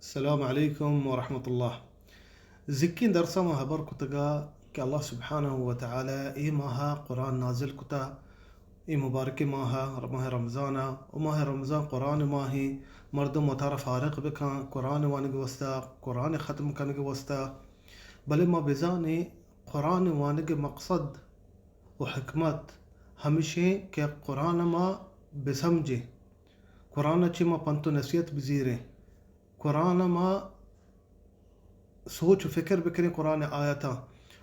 السلام عليكم ورحمة الله. زكين درسا ما هبر كتغا الله سبحانه وتعالى ماها قرآن نازل كتا مبارك ماها رمضان وماها رمضان قرآن ماهي مردم وتارا فارق بكا قرآن وانق وستا قرآن ختم كانق وستا بل ما بزاني قرآن وانق مقصد وحكمت همشي کہ قرآن ما بسمجه قرآن چی ما پنتو نصیحت بزیره قرآن ما سوچ و فکر بکریں قرآن آیاتا.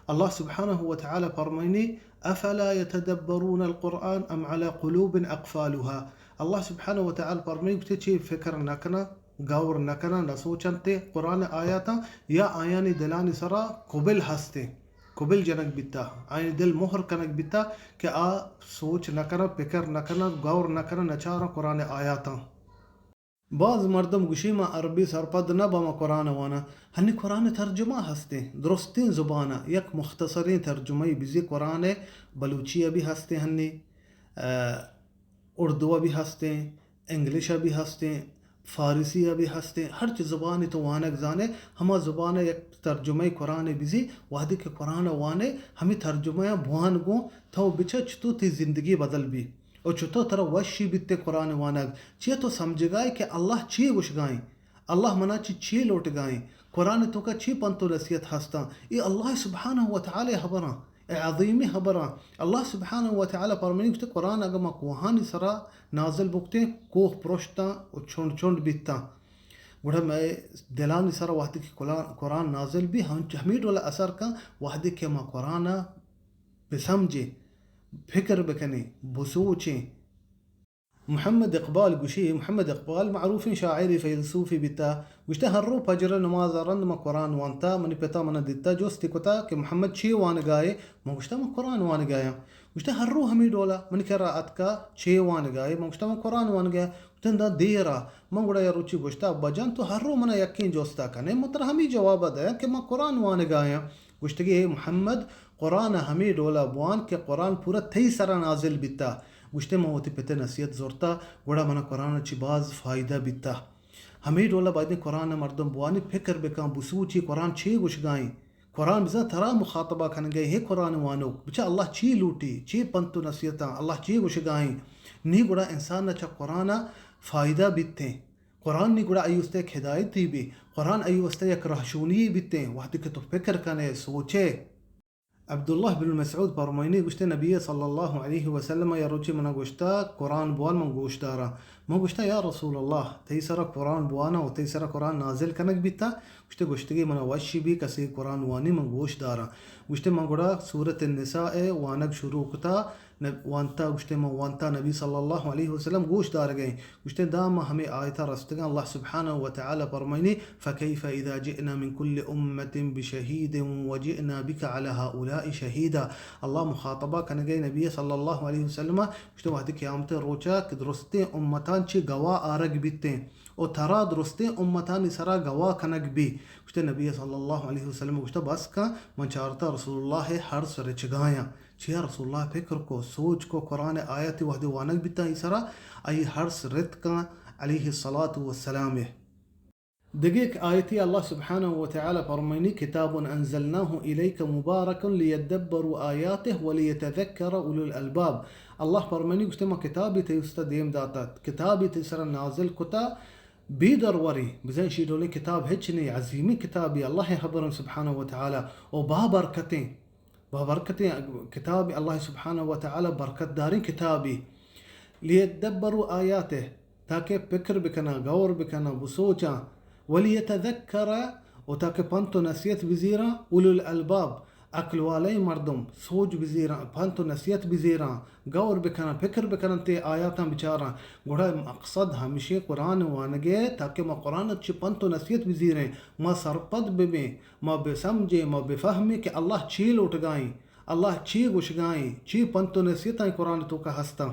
اللہ سبحانہ وتعالی فرمائنی افلا يتدبرون القرآن ام على قلوب اقفالها. اللہ سبحانہ وتعالی فرمائنی کتے چی فکر نکنا غور نکنا نسوچنتے قرآن آیاتا یا آیانی دلانی سرا قبل ہستے قبل جنک بیتا آئین دل مہر کنک بیتا کہ آ سوچ نکنا فکر نکنا غور نکنا نچارا قرآن آیاتا. بعض مردم گشیما عربی سرپد نباما قرآن وانا ہنی قرآن ترجمہ ہستے درستین زبانا یک مختصرین ترجمہ بزی قرآن بلوچیہ بھی ہستے ہنی اردو بھی ہستے انگلش بھی ہستے فارسیہ بھی ہستے ہر چیز زبانی تو وانک زانے ہما زبان یک ترجمہ قرآن بزی وحدی کے قرآن وانے ہمیں ترجمہ بوان گو تو بچا چتو تی زندگی بدل بھی اور چھتو ترا وشی بیتے قرآن وانگ چیہ تو سمجھ گائے کہ اللہ چی گوش گائیں اللہ منا چی لوٹ گائیں قرآن تو کا چی پنتو نصیحت ہستا یہ اللہ سبحانہ وتعالی حبران اے عظیمی حبران. اللہ سبحانہ وتعالی فرمانی کہتے قرآن اگر ما کوہانی سرا نازل بکتے کوہ پروشتا اور چھنڈ چھنڈ بیتا گوڑا میں دلانی سرا وحدی کی قرآن نازل بھی ہمیں والا اثر کا وحدی کے ما قرآن بسمجھے فکر بکنی بسوچیں. محمد اقبال گوشی محمد اقبال معروف شاعری فیلسوفی بیتا گوشتا ہر رو پجر نماز رند ما قرآن وانتا منی پتا منا دیتا جوستی کتا کہ محمد چی وان گائے ما گوشتا ما قرآن وان گایا گوشتا ہر رو ہمیں ڈولا منی قرآت کا چی وان گائے ما گوشتا ما قرآن وان گایا گوشتا دا دیرا ما گوڑا یا روچی گوشتا ابا جان تو ہر رو منا یقین جوستا کنے مطر ہمیں جواب دیا کہ ما قرآن وان گایا گوشتا کہ محمد قرآن ہمیں ڈولا بوان کہ قرآن پورا تھی سرا نازل بیتا گوشتے ما ہوتی پتے نصیحت زورتا گوڑا منا قرآن چی باز فائدہ بیتا ہمیں ڈولا باید قرآن مردم بوانی فکر بکن بسوچی قرآن چی گوش گائیں قرآن بزا ترا مخاطبہ کھن گئے ہے قرآن وانو بچا اللہ چی لوٹی چی پنتو نصیحتا اللہ چی گوش گائیں نی گوڑا انسان نچا قرآن فائدہ بیتے قرآن نی گوڑا ایوستے ایک ہدایت دی بھی قرآن ایوستے ایک رہشونی بیتے وحدی کہ تو فکر کنے سوچے. عبداللہ بن مسعود فرمائنی گوشتے نبی صلی اللہ علیہ وسلم یا روچی منا گوشتا قرآن بوان من گوشت دارا ما گوشتا یا رسول اللہ تیسرا قرآن بوانا و تیسرا قرآن نازل کنک بیتا گوشتے گوشتگی منا وشی بھی کسی قرآن وانی من گوشت دارا گوشتے من گوڑا سورة النساء وانک شروع کتا وانتا گوشتے من وانتا نبی صلی اللہ علیہ وسلم گوشت دار گئے گوشتے داما ہمیں آیتا رستگا اللہ سبحانہ وتعالی فرمائنی فکیف اذا جئنا من کل امت بشہید وجئنا بک علی هؤلاء شہیدا. اللہ مخاطبہ کنگے نبی صلی اللہ علیہ وسلم گوشتے وحدی قیامت روچا کہ درستے امتان چی گواہ آرگ بیتے اور ترا درستے امتان سرا گواہ کنگ بھی گوشتے نبی صلی اللہ علیہ وسلم گوشتے بس کا من چارتا رسول اللہ ہر سر چگایا چیا رسول اللہ فکر کو سوچ کو قرآن آیت وحدی وانگ بیتا اسرا ای ہر سرت کا علیہ الصلاة والسلام. دقیق آیتی اللہ سبحانہ وتعالی فرمائنی کتاب انزلناہ الیک مبارک لیدبروا آیاته ولیتذکر اولو الالباب. اللہ فرمائنی گوشتے ما کتابی تیستا دیم داتا کتابی تیسرا نازل کتا بیدر وری بزن شیدولی کتاب ہچنی عظیمی کتابی اللہ حبرن سبحانہ وتعالی و بابرکتیں کتاب اللہ سبحانہ وتعالی برکت داری کتابی لیدبروا آیاته تاکہ فکر بکنا غور بکنا بسوچا ولیتذکر و تاکہ پنتو نصیحت بزیرا اولو الالباب عقل والی مردم سوچ بزیرا پنتو نصیحت بزیرا غور بکنا فکر بکنا تے آیاتا بچارا گوڑا مقصد ہمیشہ قرآن وانگے تاکہ ما قرآن چی پنتو نصیحت بزیریں ما سرپد ببیں ما بسمجھے ما بفہمیں کہ اللہ چی لوٹ گائیں اللہ چی گوش گائیں چی پنتو نصیحتیں قرآن تو کا ہستا.